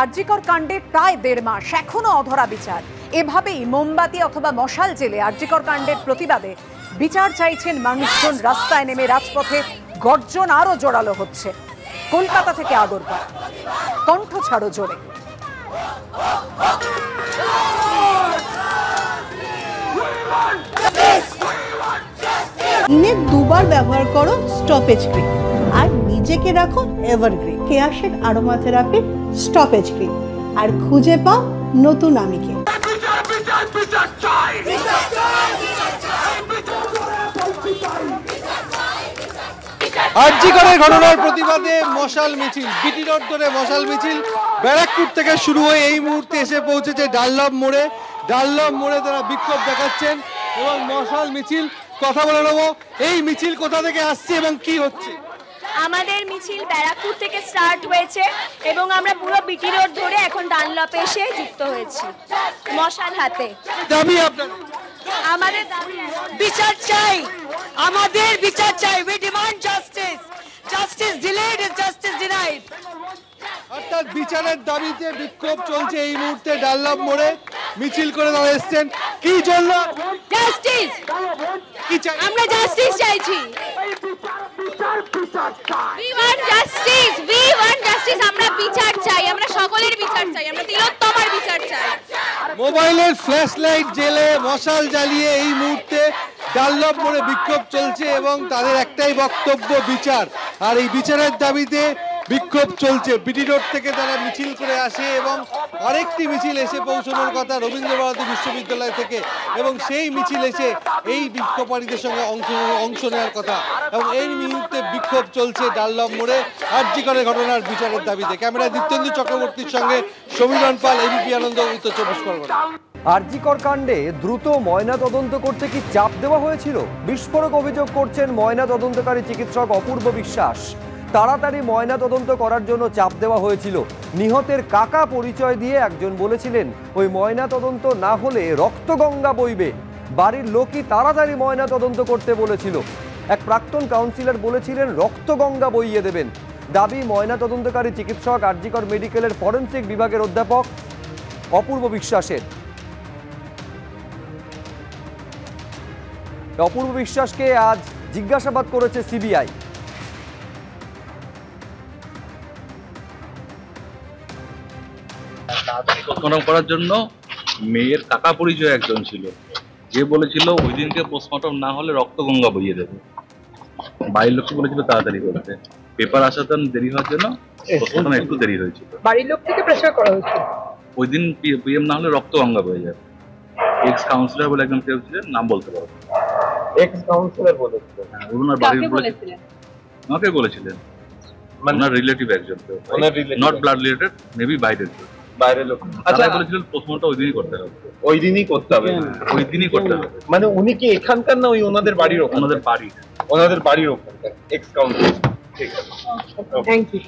আরজিকর কাণ্ডে প্রায় 1.5 মাস এখনো অধরা বিচার। এভাবেই মোমবাতি অথবা মশাল জেলে আরজিকর কাণ্ডের প্রতিবাদে বিচার চাইছেন মানুষজন। রাস্তায় নেমে রাজপথে গর্জন আরো জোরালো হচ্ছে। কলকাতা থেকে আদরপাড়, কণ্ঠ ছাড়ো জোরে। দিনে 2 বার ব্যবহার করো স্টপেজ ক্রিম আর নিজেকে রাখো এভারগ্রিন। কেয়াশের আরোমা থেরাপি স্টপেজ ক্রিম আর খুঁজে পাও নতুন আমিকে। আরজিকরের ঘটনার প্রতিবাদে মশাল মিছিল, বিটি রোড ধরে মশাল মিছিল ব্যারাকপুর থেকে শুরু হয়ে এই মুহূর্তে এসে পৌঁছেছে ডানলপ মোড়ে। ডানলপ মোড়ে তারা বিক্ষোভ দেখাচ্ছেন এবং মশাল মিছিল। কথা বলে নেবো, এই মিছিল কোথা থেকে আসছে এবং কি হচ্ছে? আমাদের মিছিল ব্যারাকপুর থেকে স্টার্ট হয়েছে এবং আমরা পুরো বিটি রোড ধরে এখন ডানলপে এসে যুক্ত হয়েছি মশাল হাতে। দাবি আপনার? আমাদের দাবি বিচার চাই, আমাদের বিচার চাই। We demand justice. Justice delayed is justice denied. অর্থাৎ বিচারের দাবিতে বিক্ষোভ চলছে এই মুহূর্তে ডানলপ মোড়ে। মিছিল করে তারা এসছেন কি জন্য? জাস্টিস। কি চাই? আমরা জাস্টিস চাইছি। We want justice. We want justice. আমরা বিচার চাই, আমরা সকলের বিচার চাই, আমরা তিলোত্তমার বিচার চাই। মোবাইলের ফ্ল্যাশ লাইট জেলে মশাল জ্বালিয়ে এই মুহূর্তে ডানলপ মোড়ে বিক্ষোভ চলছে এবং তাদের একটাই বক্তব্য, বিচার। আর এই বিচারের দাবিতে বিক্ষোভ চলছে। বিটি রোড থেকে তারা মিছিল করে আসে এবং আরেকটি মিছিল এসে পৌঁছানোর কথা রবীন্দ্রভারতী বিশ্ববিদ্যালয় থেকে, এবং সেই মিছিল এসে এই বিক্ষোভকারীদের সঙ্গে অংশ নেওয়ার কথা। এবং এই মুহূর্তে বিক্ষোভ চলছে ডানলপ মোড়ে আরজিকরের ঘটনার বিচারের দাবিতে। ক্যামেরায় দীপ্তেন্দু চক্রবর্তীর সঙ্গে সমীরণ পাল, এবিপি আনন্দ, উত্তর 24 পরগনা। আরজিকর কাণ্ডে দ্রুত ময়না তদন্ত করতে কি চাপ দেওয়া হয়েছিল? বিস্ফোরক অভিযোগ করছেন ময়না তদন্তকারী চিকিৎসক অপূর্ব বিশ্বাস। তাড়াতাড়ি ময়না তদন্ত করার জন্য চাপ দেওয়া হয়েছিল। নিহতের কাকা পরিচয় দিয়ে একজন বলেছিলেন ওই ময়না তদন্ত না হলে রক্তগঙ্গা বইবে। বাড়ির লোকই তাড়াতাড়ি ময়না তদন্ত করতে বলেছিল। এক প্রাক্তন কাউন্সিলর বলেছিলেন রক্তগঙ্গা বইয়ে দেবেন। দাবি ময়না তদন্তকারী চিকিৎসক আরজিকর মেডিকেলের ফরেনসিক বিভাগের অধ্যাপক অপূর্ব বিশ্বাসের। অপূর্ব বিশ্বাসকে আজ জিজ্ঞাসাবাদ করেছে সিবিআই। পোস্টমর্টম করার জন্য মেয়ের কাকা পরিচয় একজন ছিল, যে বলেছিল ওই দিনকে পোস্টমর্টম না হলে রক্তগঙ্গা বইয়ে দেবে। বাড়ির লোককে বলেছিল তাড়াতাড়ি করতে। পেপার আসাতে দেরি হওয়ার জন্য পোস্টমর্টম একটু দেরি হয়েছিল। বাড়ির লোক থেকে প্রেসার করা হয়েছিল ওই দিন পিএম না হলে রক্তগঙ্গা বয়ে যাবে। এক্স কাউন্সিলর বলে একজন কেউ ছিলেন, নাম বলতে পারবো। এক্স কাউন্সিলর বলেছিলেন? হ্যাঁ, ওনার বাড়ির বলেছিলেন। আমাকে বলেছিলেন, ওনার রিলেটিভ একজন, নট ব্লাড রিলেটেড, মেবি বাইরের বাইরের লোক। আচ্ছা, বলেছিলেন পোস্টমর্টম ওই দিনই করতে হবে। ওই দিনই করতে হবে? ওই দিনই করতে হবে। মানে উনি কি এখানকার না ওই ওনাদের বাড়ির? ওনাদের বাড়ি, ওনাদের বাড়ির ওখানকার এক্স কাউন্সিলর। ঠিক আছে, থ্যাংক ইউ।